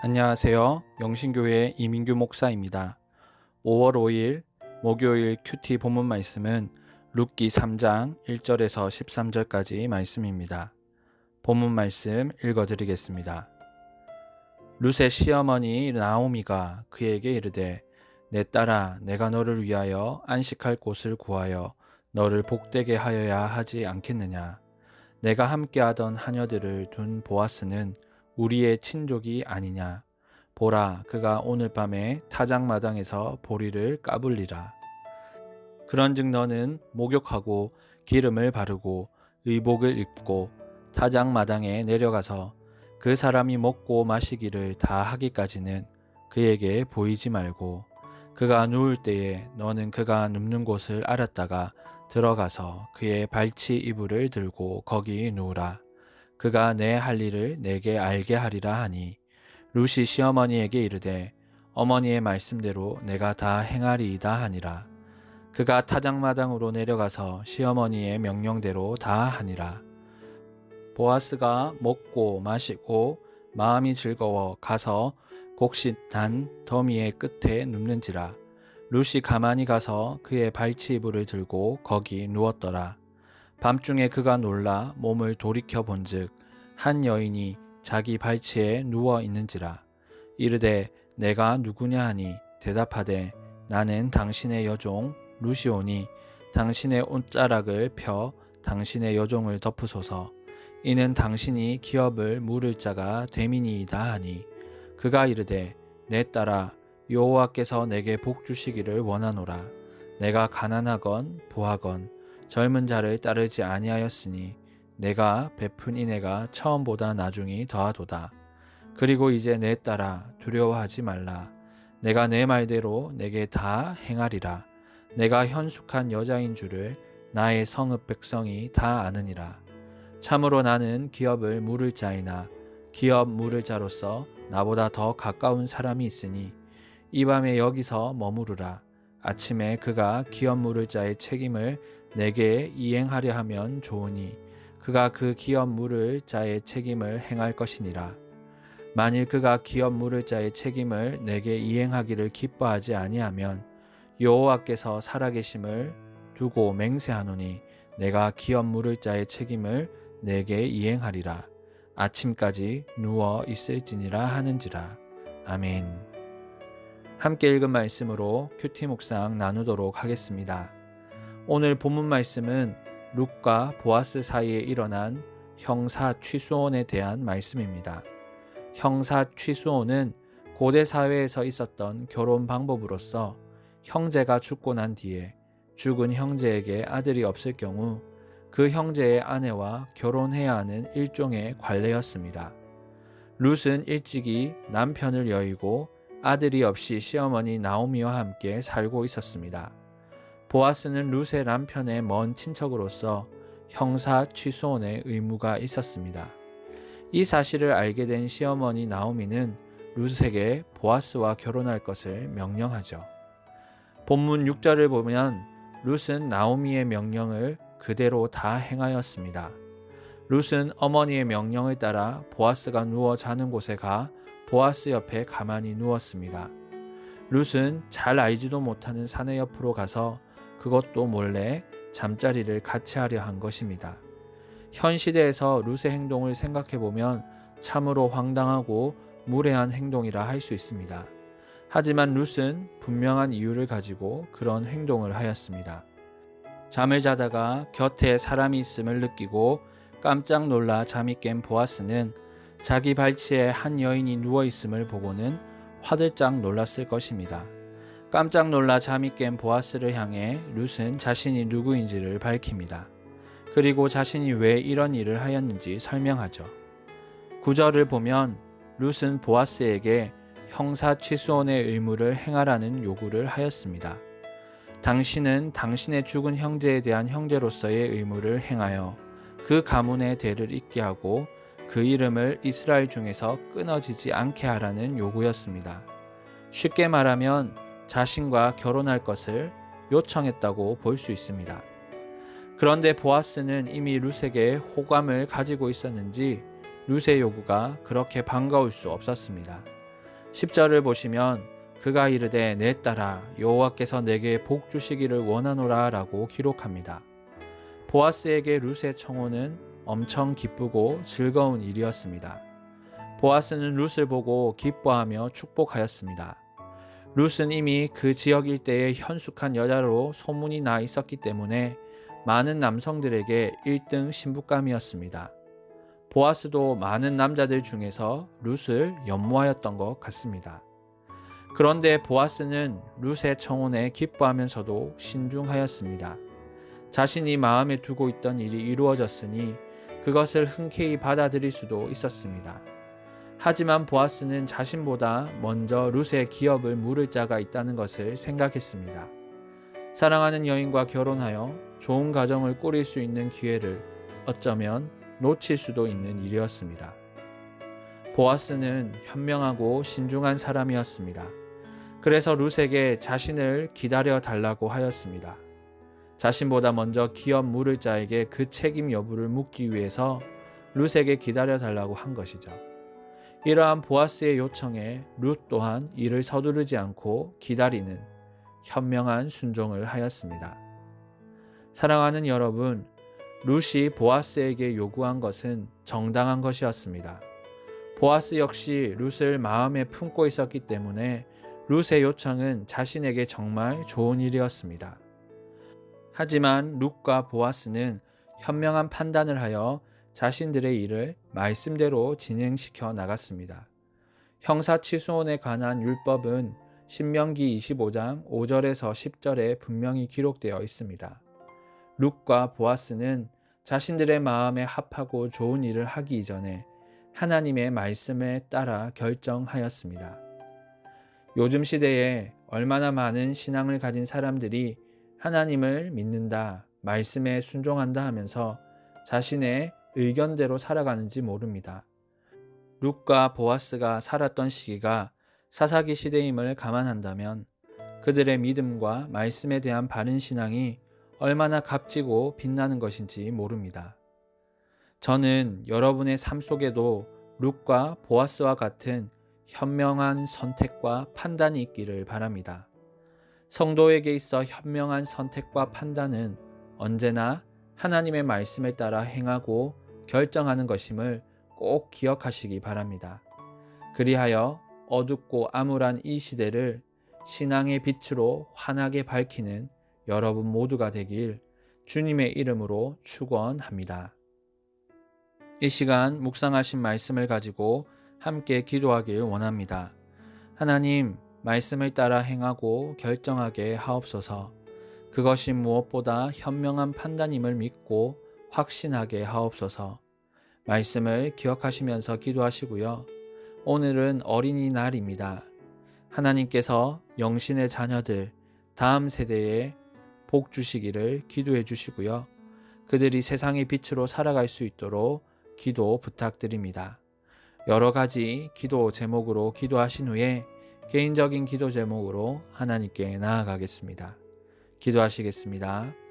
안녕하세요. 영신교회 이민규 목사입니다. 5월 5일 목요일 큐티 본문 말씀은 룻기 3장 1절에서 13절까지 말씀입니다. 본문 말씀 읽어드리겠습니다. 룻의 시어머니 나오미가 그에게 이르되 내 딸아 내가 너를 위하여 안식할 곳을 구하여 너를 복되게 하여야 하지 않겠느냐. 내가 함께하던 하녀들을 둔 보아스는 우리의 친족이 아니냐. 보라, 그가 오늘 밤에 타작마당에서 보리를 까불리라. 그런즉 너는 목욕하고 기름을 바르고 의복을 입고 타작마당에 내려가서 그 사람이 먹고 마시기를 다 하기까지는 그에게 보이지 말고 그가 누울 때에 너는 그가 눕는 곳을 알았다가 들어가서 그의 발치 이불을 들고 거기 누우라. 그가 내 할 일을 내게 알게 하리라 하니 룻이 시어머니에게 이르되 어머니의 말씀대로 내가 다 행하리이다 하니라. 그가 타작마당으로 내려가서 시어머니의 명령대로 다 하니라. 보아스가 먹고 마시고 마음이 즐거워 가서 곡식단 더미의 끝에 눕는지라. 룻이 가만히 가서 그의 발치 이불을 들고 거기 누웠더라. 밤중에 그가 놀라 몸을 돌이켜 본즉 한 여인이 자기 발치에 누워 있는지라. 이르되 내가 누구냐 하니 대답하되 나는 당신의 여종 룻이오니 당신의 옷자락을 펴 당신의 여종을 덮으소서. 이는 당신이 기업을 물을 자가 됨이니이다 하니 그가 이르되 내 딸아 여호와께서 내게 복 주시기를 원하노라. 내가 가난하건 부하건 젊은 자를 따르지 아니하였으니 내가 베푼 인애가 처음보다 나중이 더하도다. 그리고 이제 내 딸아 두려워하지 말라. 내가 내 말대로 내게 다 행하리라. 내가 현숙한 여자인 줄을 나의 성읍 백성이 다 아느니라. 참으로 나는 기업을 물을 자이나 기업 물을 자로서 나보다 더 가까운 사람이 있으니 이 밤에 여기서 머무르라. 아침에 그가 기업 물을 자의 책임을 내게 이행하려 하면 좋으니 그가 그 기업 물을 자의 책임을 행할 것이니라. 만일 그가 기업 물을 자의 책임을 내게 이행하기를 기뻐하지 아니하면 여호와께서 살아계심을 두고 맹세하노니 내가 기업 물을 자의 책임을 내게 이행하리라. 아침까지 누워 있을지니라 하는지라. 아멘. 함께 읽은 말씀으로 큐티 묵상 나누도록 하겠습니다. 오늘 본문 말씀은 룻과 보아스 사이에 일어난 형사 취소혼에 대한 말씀입니다. 형사 취소혼은 고대 사회에서 있었던 결혼 방법으로서 형제가 죽고 난 뒤에 죽은 형제에게 아들이 없을 경우 그 형제의 아내와 결혼해야 하는 일종의 관례였습니다. 룻은 일찍이 남편을 여의고 아들이 없이 시어머니 나오미와 함께 살고 있었습니다. 보아스는 룻의 남편의 먼 친척으로서 형사 취소혼의 의무가 있었습니다. 이 사실을 알게 된 시어머니 나오미는 룻에게 보아스와 결혼할 것을 명령하죠. 본문 6절을 보면 룻은 나오미의 명령을 그대로 다 행하였습니다. 룻은 어머니의 명령을 따라 보아스가 누워 자는 곳에 가 보아스 옆에 가만히 누웠습니다. 룻은 잘 알지도 못하는 사내 옆으로 가서 그것도 몰래 잠자리를 같이 하려 한 것입니다. 현 시대에서 룻의 행동을 생각해보면 참으로 황당하고 무례한 행동이라 할 수 있습니다. 하지만 룻은 분명한 이유를 가지고 그런 행동을 하였습니다. 잠을 자다가 곁에 사람이 있음을 느끼고 깜짝 놀라 잠이 깬 보아스는 자기 발치에 한 여인이 누워있음을 보고는 화들짝 놀랐을 것입니다. 깜짝 놀라 잠이 깬 보아스를 향해 룻은 자신이 누구인지를 밝힙니다. 그리고 자신이 왜 이런 일을 하였는지 설명하죠. 9절을 보면 룻은 보아스에게 형사 취소혼의 의무를 행하라는 요구를 하였습니다. 당신은 당신의 죽은 형제에 대한 형제로서의 의무를 행하여 그 가문의 대를 잇게 하고 그 이름을 이스라엘 중에서 끊어지지 않게 하라는 요구였습니다. 쉽게 말하면 자신과 결혼할 것을 요청했다고 볼 수 있습니다. 그런데 보아스는 이미 룻에게 호감을 가지고 있었는지 룻의 요구가 그렇게 반가울 수 없었습니다. 10절을 보시면 그가 이르되 내 딸아 여호와께서 내게 복 주시기를 원하노라 라고 기록합니다. 보아스에게 룻의 청혼은 엄청 기쁘고 즐거운 일이었습니다. 보아스는 룻을 보고 기뻐하며 축복하였습니다. 룻은 이미 그 지역 일대에 현숙한 여자로 소문이 나 있었기 때문에 많은 남성들에게 1등 신부감이었습니다. 보아스도 많은 남자들 중에서 룻을 연모하였던 것 같습니다. 그런데 보아스는 룻의 청혼에 기뻐하면서도 신중하였습니다. 자신이 마음에 두고 있던 일이 이루어졌으니 그것을 흔쾌히 받아들일 수도 있었습니다. 하지만 보아스는 자신보다 먼저 룻의 기업을 물을 자가 있다는 것을 생각했습니다. 사랑하는 여인과 결혼하여 좋은 가정을 꾸릴 수 있는 기회를 어쩌면 놓칠 수도 있는 일이었습니다. 보아스는 현명하고 신중한 사람이었습니다. 그래서 룻에게 자신을 기다려 달라고 하였습니다. 자신보다 먼저 기업 물을 자에게 그 책임 여부를 묻기 위해서 룻에게 기다려 달라고 한 것이죠. 이러한 보아스의 요청에 룻 또한 이를 서두르지 않고 기다리는 현명한 순종을 하였습니다. 사랑하는 여러분, 룻이 보아스에게 요구한 것은 정당한 것이었습니다. 보아스 역시 룻을 마음에 품고 있었기 때문에 룻의 요청은 자신에게 정말 좋은 일이었습니다. 하지만 룻과 보아스는 현명한 판단을 하여 자신들의 일을 말씀대로 진행시켜 나갔습니다. 형사취소원에 관한 율법은 신명기 25장 5절에서 10절에 분명히 기록되어 있습니다. 룻과 보아스는 자신들의 마음에 합하고 좋은 일을 하기 이전에 하나님의 말씀에 따라 결정하였습니다. 요즘 시대에 얼마나 많은 신앙을 가진 사람들이 하나님을 믿는다, 말씀에 순종한다 하면서 자신의 의견대로 살아가는지 모릅니다. 룻과 보아스가 살았던 시기가 사사기 시대임을 감안한다면 그들의 믿음과 말씀에 대한 바른 신앙이 얼마나 값지고 빛나는 것인지 모릅니다. 저는 여러분의 삶 속에도 룻과 보아스와 같은 현명한 선택과 판단이 있기를 바랍니다. 성도에게 있어 현명한 선택과 판단은 언제나 하나님의 말씀에 따라 행하고 결정하는 것임을 꼭 기억하시기 바랍니다. 그리하여 어둡고 암울한 이 시대를 신앙의 빛으로 환하게 밝히는 여러분 모두가 되길 주님의 이름으로 축원합니다. 이 시간 묵상하신 말씀을 가지고 함께 기도하길 원합니다. 하나님, 말씀을 따라 행하고 결정하게 하옵소서. 그것이 무엇보다 현명한 판단임을 믿고 확신하게 하옵소서. 말씀을 기억하시면서 기도하시고요. 오늘은 어린이날입니다. 하나님께서 영신의 자녀들, 다음 세대에 복 주시기를 기도해 주시고요. 그들이 세상의 빛으로 살아갈 수 있도록 기도 부탁드립니다. 여러 가지 기도 제목으로 기도하신 후에 개인적인 기도 제목으로 하나님께 나아가겠습니다. 기도하시겠습니다.